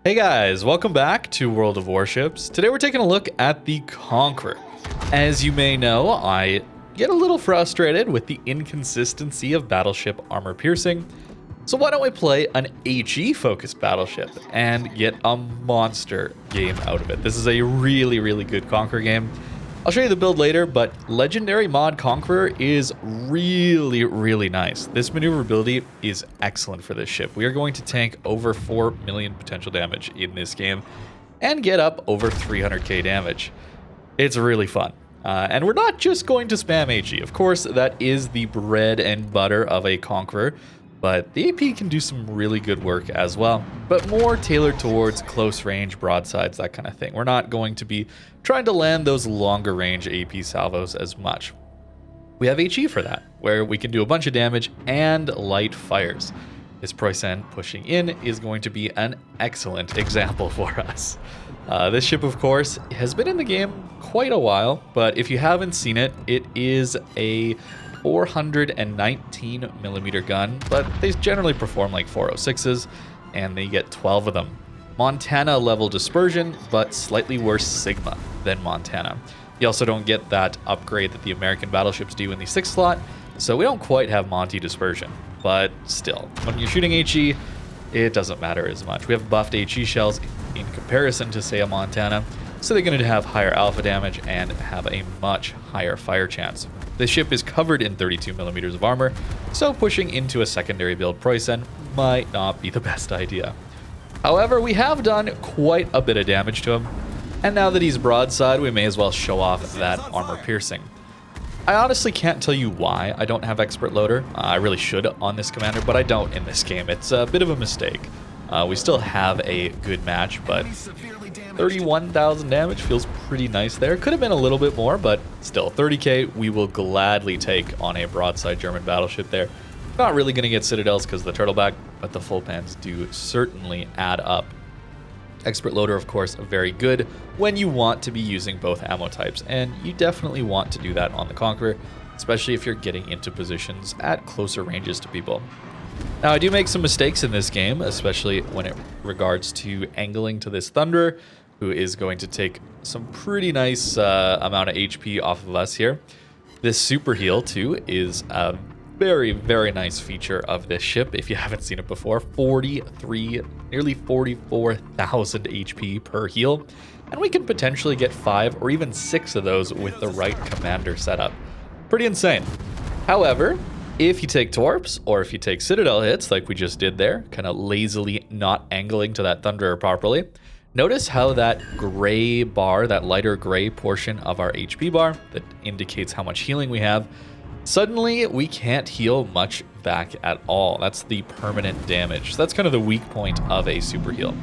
Hey guys, welcome back to World of Warships. Today we're taking a look at the Conqueror. As you may know, I get a little frustrated with the inconsistency of Battleship armor piercing. So why don't we play an HE focused Battleship and get a monster game out of it. This is a really good Conqueror game. I'll show you the build later, but Legendary mod Conqueror is really nice. This maneuverability is excellent for this ship. We are going to tank over 4 million potential damage in this game and get up over 300k damage. It's really fun. And we're not just going to spam HE. Of course, that is the bread and butter of a Conqueror, but the AP can do some really good work as well, but more tailored towards close range, broadsides, that kind of thing. We're not going to be trying to land those longer range AP salvos as much. We have HE for that, where we can do a bunch of damage and light fires. This Proysen pushing in is going to be an excellent example for us. This ship, of course, has been in the game quite a while, but if you haven't seen it, it is a 419 millimeter gun, but they generally perform like 406s, and they get 12 of them. Montana level dispersion, but slightly worse Sigma than Montana. You also don't get that upgrade that the American battleships do in the 6th slot, so we don't quite have Monty dispersion, but still, when you're shooting HE, it doesn't matter as much. We have buffed HE shells in comparison to, say, a Montana, so they're going to have higher alpha damage and have a much higher fire chance. The ship is covered in 32 millimeters of armor, so pushing into a secondary build Proysen might not be the best idea. However, we have done quite a bit of damage to him, and now that he's broadside, we may as well show off that armor piercing. I honestly can't tell you why I don't have expert loader. I really should on this commander, but I don't in this game. It's a bit of a mistake. We still have a good match, but 31,000 damage feels pretty nice there. Could have been a little bit more, but still, 30k we will gladly take on a broadside German battleship there. Not really going to get citadels because of the turtleback, but the full pans do certainly add up. Expert loader, of course, very good when you want to be using both ammo types, and you definitely want to do that on the Conqueror, especially if you're getting into positions at closer ranges to people. Now, I do make some mistakes in this game, especially when it regards to angling to this Thunderer, who is going to take some pretty nice amount of HP off of us here. This super heal, too, is a very nice feature of this ship. If you haven't seen it before, nearly 44,000 HP per heal, and we can potentially get 5 or even 6 of those with the right commander setup. Pretty insane. However, if you take torps or if you take citadel hits like we just did there, kind of lazily not angling to that Thunderer properly, notice how that gray bar, that lighter gray portion of our HP bar that indicates how much healing we have, suddenly we can't heal much back at all. That's the permanent damage. So that's kind of the weak point of a super heal.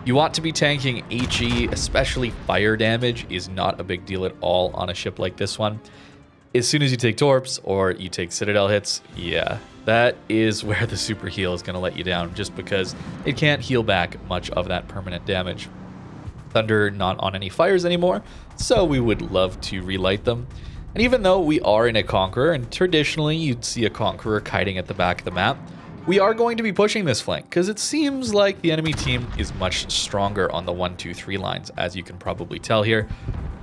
You want to be tanking HE, especially fire damage is not a big deal at all on a ship like this one. As soon as you take torps or you take citadel hits, yeah, that is where the super heal is going to let you down, just because it can't heal back much of that permanent damage. Thunder not on any fires anymore, so we would love to relight them. And even though we are in a Conqueror, and traditionally you'd see a Conqueror kiting at the back of the map, we are going to be pushing this flank because it seems like the enemy team is much stronger on the 1, 2, 3 lines, as you can probably tell here.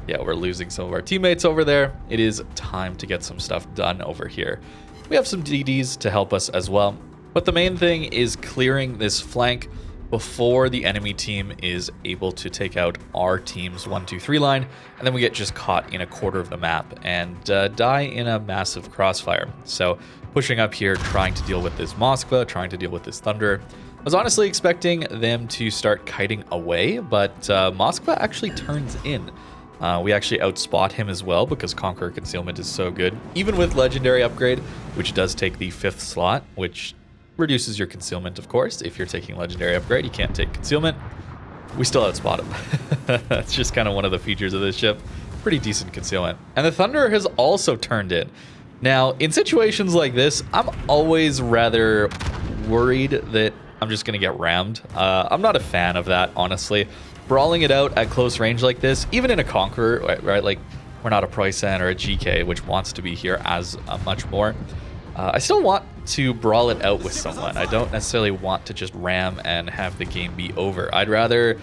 Yeah, we're losing some of our teammates over there. It is time to get some stuff done over here. We have some DDs to help us as well, but the main thing is clearing this flank before the enemy team is able to take out our team's 1, 2, 3 line, and then we get just caught in a quarter of the map and die in a massive crossfire. So pushing up here, trying to deal with this Moskva, trying to deal with this Thunder. I was honestly expecting them to start kiting away, but Moskva actually turns in. We actually outspot him as well because Conqueror concealment is so good. Even with legendary upgrade, which does take the 5th slot, which reduces your concealment, of course. If you're taking legendary upgrade, you can't take concealment. We still outspot him. That's just kind of one of the features of this ship. Pretty decent concealment. And the Thunderer has also turned in. Now, in situations like this, I'm always rather worried that I'm just going to get rammed. I'm not a fan of that, honestly. Brawling it out at close range like this, even in a Conqueror, right? Like, we're not a Proysen or a GK, which wants to be here as much more. I still want to brawl it out with someone. I don't necessarily want to just ram and have the game be over. I'd rather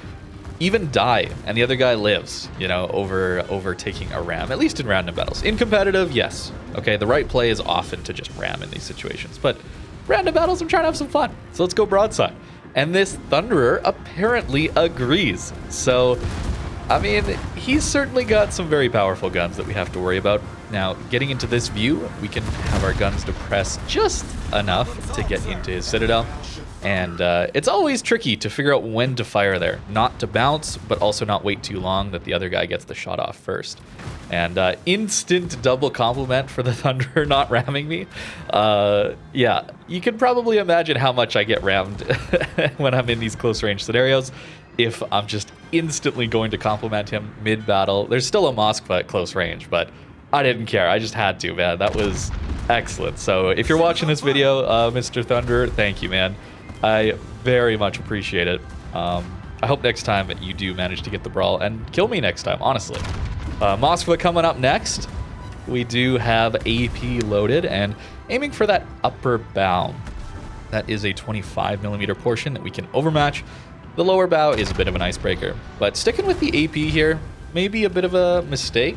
even die and the other guy lives, you know, over taking a ram, at least in random battles. In competitive, yes. Okay, the right play is often to just ram in these situations, but random battles, I'm trying to have some fun. So let's go broadside. And this Thunderer apparently agrees. So, I mean, he's certainly got some very powerful guns that we have to worry about. Now, getting into this view, we can have our guns depress just enough to get into his citadel. And it's always tricky to figure out when to fire there. Not to bounce, but also not wait too long that the other guy gets the shot off first. And instant double compliment for the Thunderer not ramming me. Yeah, you can probably imagine how much I get rammed when I'm in these close range scenarios. If I'm just instantly going to compliment him mid-battle. There's still a Moskva at close range, but I didn't care. I just had to, man. That was excellent. So if you're watching this video, Mr. Thunderer, thank you, man. I very much appreciate it. I hope next time you do manage to get the Brawl and kill me next time, honestly. Moskva coming up next. We do have AP loaded and aiming for that upper bow. That is a 25mm portion that we can overmatch. The lower bow is a bit of an icebreaker, but sticking with the AP here, maybe a bit of a mistake,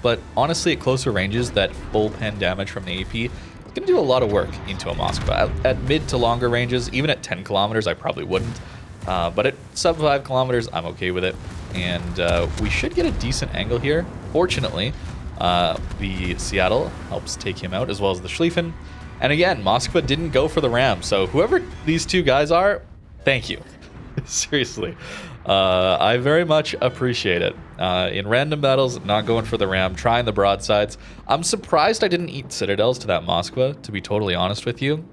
but honestly at closer ranges, that full pen damage from the AP is going to do a lot of work into a Moskva. At mid to longer ranges, even at 10 kilometers, I probably wouldn't, but at sub 5 kilometers, I'm okay with it, and we should get a decent angle here. Fortunately, the Seattle helps take him out, as well as the Schlieffen, and again, Moskva didn't go for the ram, so whoever these two guys are, thank you. Seriously, I very much appreciate it. In random battles, not going for the ram, trying the broadsides. I'm surprised I didn't eat citadels to that Moskva, to be totally honest with you,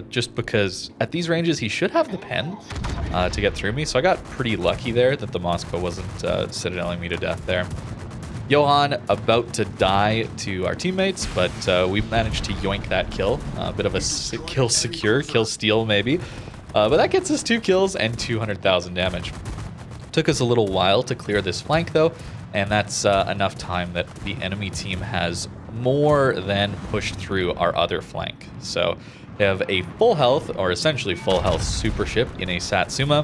just because at these ranges he should have the pen to get through me, so I got pretty lucky there that the Moskva wasn't citadeling me to death there. Johan about to die to our teammates, but we managed to yoink that kill. A bit of a kill secure, kill steal maybe. But that gets us 2 kills and 200,000 damage. Took us a little while to clear this flank though, and that's enough time that the enemy team has more than pushed through our other flank. So they have a full health, or essentially full health super ship in a Satsuma,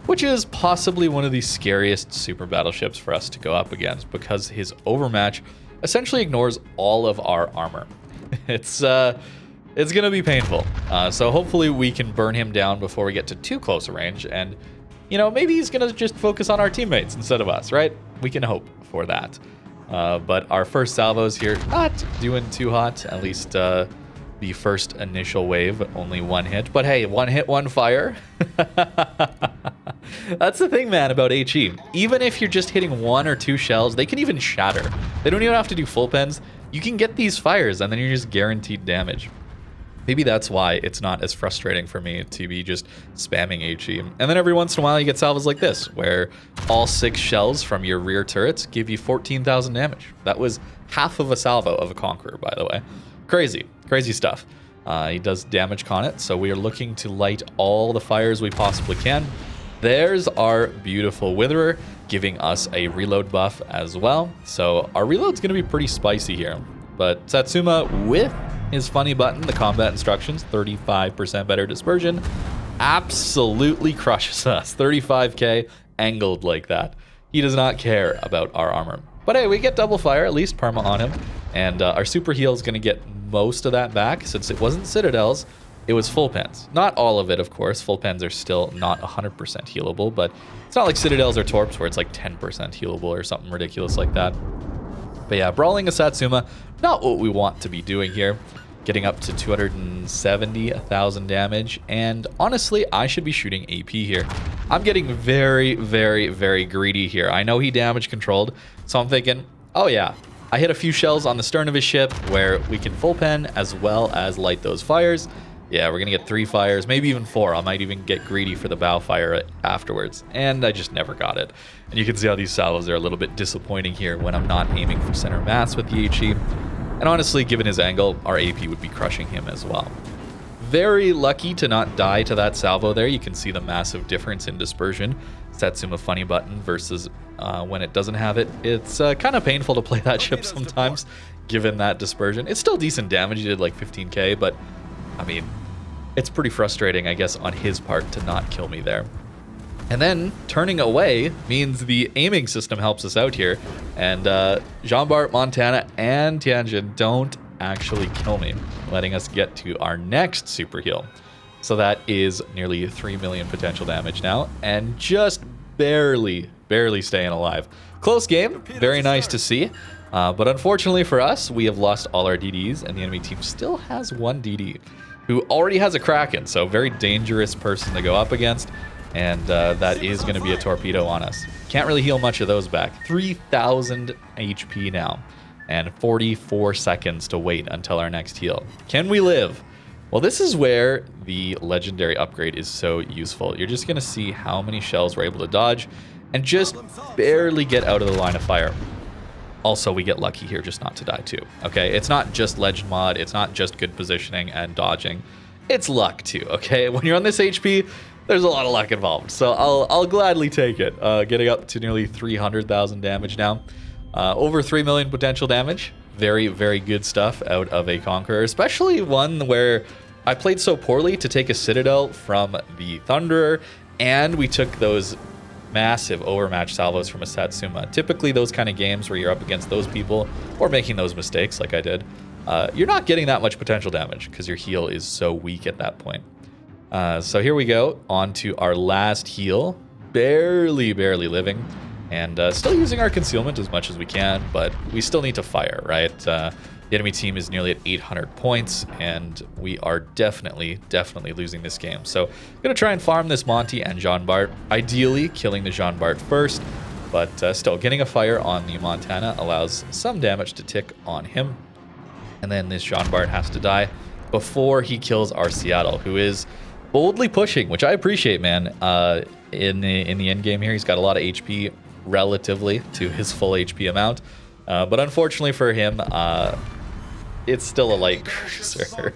which is possibly one of the scariest super battleships for us to go up against because his overmatch essentially ignores all of our armor. It's going to be painful. So hopefully we can burn him down before we get to too close a range. And, you know, maybe he's going to just focus on our teammates instead of us, right? We can hope for that. But our first salvos here, not doing too hot. At least the first initial wave, only 1 hit. But hey, 1 hit, 1 fire. That's the thing, man, about HE. Even if you're just hitting 1 or 2 shells, they can even shatter. They don't even have to do full pens. You can get these fires, and then you're just guaranteed damage. Maybe that's why it's not as frustrating for me to be just spamming HE. And then every once in a while you get salvos like this, where all 6 shells from your rear turrets give you 14,000 damage. That was half of a salvo of a Conqueror, by the way. Crazy, crazy stuff. He does damage con it, so we are looking to light all the fires we possibly can. There's our beautiful Witherer, giving us a reload buff as well. So our reload's going to be pretty spicy here. But Satsuma with his funny button, the combat instructions, 35% better dispersion, absolutely crushes us. 35k angled like that. He does not care about our armor. But hey, we get double fire, at least perma on him. And our super heal is going to get most of that back. Since it wasn't citadels, it was full pens. Not all of it, of course. Full pens are still not 100% healable, but it's not like citadels or torps where it's like 10% healable or something ridiculous like that. But yeah, brawling a Satsuma, not what we want to be doing here. Getting up to 270,000 damage, and honestly, I should be shooting AP here. I'm getting very, very, very greedy here. I know he damage controlled, so I'm thinking, oh yeah, I hit a few shells on the stern of his ship where we can full pen as well as light those fires. Yeah, we're gonna get 3 fires, maybe even 4. I might even get greedy for the bow fire afterwards, and I just never got it. And you can see how these salvos are a little bit disappointing here when I'm not aiming for center mass with the HE. And honestly, given his angle, our AP would be crushing him as well. Very lucky to not die to that salvo there. You can see the massive difference in dispersion. Satsuma funny button versus when it doesn't have it. It's kind of painful to play that ship sometimes, given that dispersion. It's still decent damage. He did like 15k, but I mean, it's pretty frustrating, I guess, on his part to not kill me there. And then turning away means the aiming system helps us out here. And Jean-Bart, Montana, and Tianjin don't actually kill me, letting us get to our next super heal. So that is nearly 3 million potential damage now, and just barely staying alive. Close game, very nice to see. But unfortunately for us, we have lost all our DDs, and the enemy team still has one DD, who already has a Kraken, so very dangerous person to go up against. And that is going to be a torpedo on us. Can't really heal much of those back. 3,000 HP now, and 44 seconds to wait until our next heal. Can we live? Well, this is where the legendary upgrade is so useful. You're just going to see how many shells we're able to dodge and just barely get out of the line of fire. Also, we get lucky here just not to die too. Okay, it's not just legend mod. It's not just good positioning and dodging. It's luck too, okay? When you're on this HP, there's a lot of luck involved. So I'll gladly take it. Getting up to nearly 300,000 damage now. Over 3 million potential damage. Very, very good stuff out of a Conqueror, especially one where I played so poorly to take a Citadel from the Thunderer, and we took those massive overmatch salvos from a Satsuma. Typically, those kind of games where you're up against those people or making those mistakes like I did, you're not getting that much potential damage because your heal is so weak at that point. So here we go, on to our last heal. Barely living. And still using our concealment as much as we can, but we still need to fire, right? The enemy team is nearly at 800 points, and we are definitely losing this game. So I'm going to try and farm this Monty and Jean-Bart, ideally killing the Jean-Bart first, but still getting a fire on the Montana allows some damage to tick on him. And then this Jean-Bart has to die before he kills our Seattle, who is boldly pushing, which I appreciate, man. In the end game here, he's got a lot of HP relatively to his full HP amount, but unfortunately for him, it's still a light cruiser.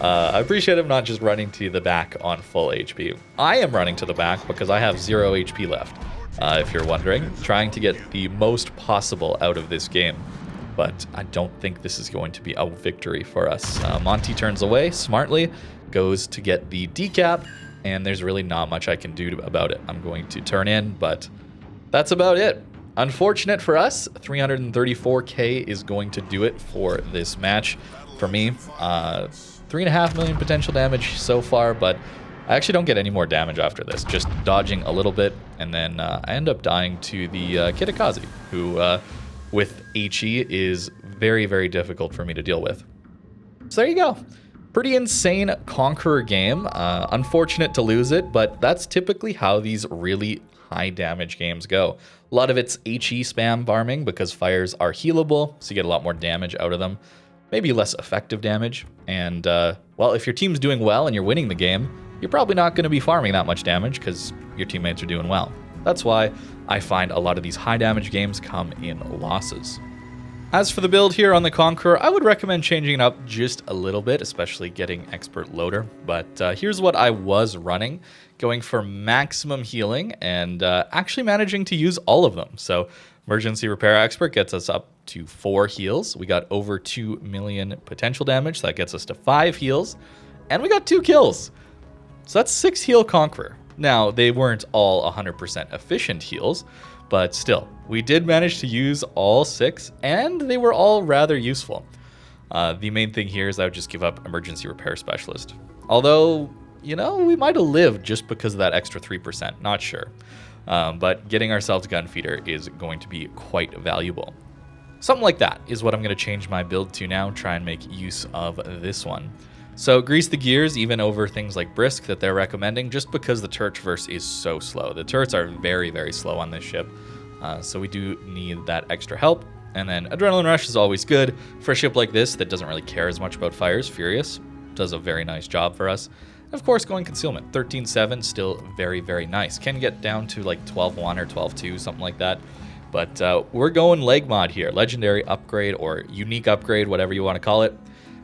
I appreciate him not just running to the back on full HP. I am running to the back because I have 0 HP left, if you're wondering, trying to get the most possible out of this game. But I don't think this is going to be a victory for us. Monty turns away smartly, goes to get the decap, and there's really not much I can do about it. I'm going to turn in, but that's about it. Unfortunate for us, 334k is going to do it for this match for me. 3.5 million potential damage so far, but I actually don't get any more damage after this, just dodging a little bit, and then I end up dying to the Kitakaze, who with HE is very difficult for me to deal with. So there you go. Pretty insane Conqueror game. Unfortunate to lose it, but that's typically how these really high damage games go. A lot of it's HE spam farming because fires are healable, so you get a lot more damage out of them. Maybe less effective damage. And, well, if your team's doing well and you're winning the game, you're probably not going to be farming that much damage because your teammates are doing well. That's why I find a lot of these high damage games come in losses. As for the build here on the Conqueror, I would recommend changing it up just a little bit, especially getting Expert Loader. But here's what I was running, going for maximum healing and actually managing to use all of them. So Emergency Repair Expert gets us up to 4 heals. We got over 2 million potential damage. So that gets us to 5 heals. And we got 2 kills. So that's 6 heal Conqueror. Now, they weren't all 100% efficient heals, but still, we did manage to use all 6, and they were all rather useful. The main thing here is I would just give up Emergency Repair Specialist. Although, you know, we might have lived just because of that extra 3%, not sure. But getting ourselves Gunfeeder is going to be quite valuable. Something like that is what I'm going to change my build to now, try and make use of this one. So grease the gears even over things like Brisk that they're recommending, just because the turretverse is so slow. The turrets are very slow on this ship, so we do need that extra help. And then Adrenaline Rush is always good. For a ship like this that doesn't really care as much about fires, Furious does a very nice job for us. And of course, going Concealment, 13.7, still very nice. Can get down to like 12.1 or 12.2, something like that. But we're going leg mod here, legendary upgrade or unique upgrade, whatever you want to call it.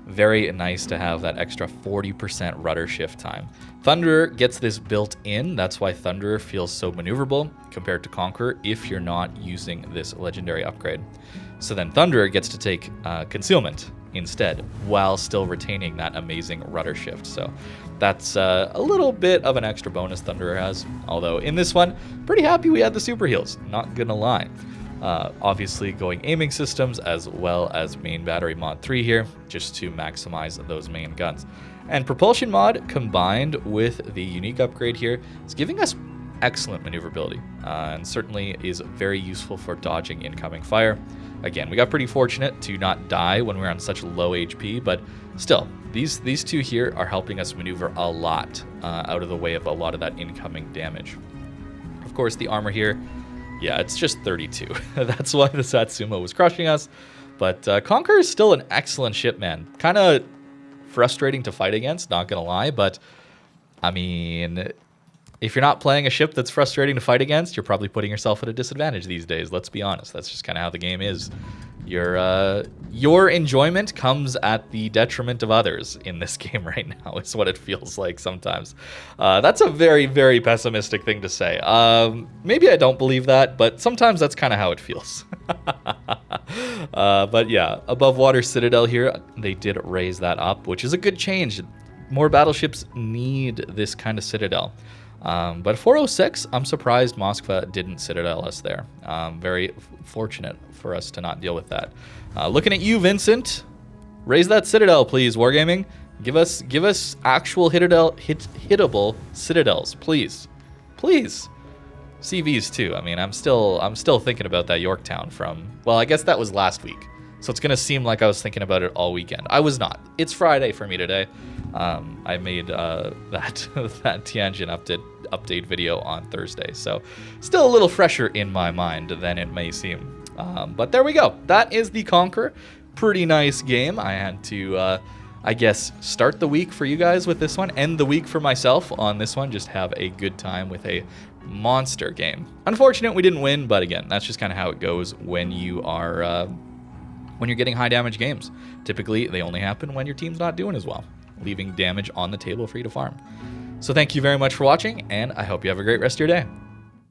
Very nice to have that extra 40% rudder shift time. Thunderer gets this built in. That's why Thunderer feels so maneuverable compared to Conqueror if you're not using this legendary upgrade. So then Thunderer gets to take Concealment instead, while still retaining that amazing rudder shift. So that's a little bit of an extra bonus Thunderer has. Although in this one, pretty happy we had the super heals, not gonna lie. Obviously going aiming systems as well as main battery mod 3 here, just to maximize those main guns. And propulsion mod combined with the unique upgrade here is giving us excellent maneuverability, and certainly is very useful for dodging incoming fire. Again, we got pretty fortunate to not die when we were on such low HP, but still, these two here are helping us maneuver a lot out of the way of a lot of that incoming damage. Of course, the armor here, yeah, it's just 32. That's why the Satsuma was crushing us. But Conqueror is still an excellent ship, man. Kind of frustrating to fight against, not gonna lie, but I mean, if you're not playing a ship that's frustrating to fight against, you're probably putting yourself at a disadvantage these days. Let's be honest. That's just kind of how the game is. Your enjoyment comes at the detriment of others in this game right now, is what it feels like sometimes. That's a very, very pessimistic thing to say. Maybe I don't believe that, but sometimes that's kind of how it feels. But yeah, above water Citadel here, they did raise that up, which is a good change. More battleships need this kind of Citadel. But 406, I'm surprised Moskva didn't Citadel us there. Very fortunate for us to not deal with that. Looking at you, Vincent. Raise that Citadel, please, Wargaming. Give us actual hittable Citadels, please. Please. CVs too. I mean, I'm still thinking about that Yorktown from, well, I guess that was last week. So it's gonna seem like I was thinking about it all weekend. I was not. It's Friday for me today. I made that Tianjin update video on Thursday, so still a little fresher in my mind than it may seem. But there we go. That is the Conqueror. Pretty nice game. I had to, I guess, start the week for you guys with this one, end the week for myself on this one. Just have a good time with a monster game. Unfortunate we didn't win, but again, that's just kind of how it goes when you are when you're getting high damage games. Typically, they only happen when your team's not doing as well, leaving damage on the table for you to farm. So thank you very much for watching, and I hope you have a great rest of your day.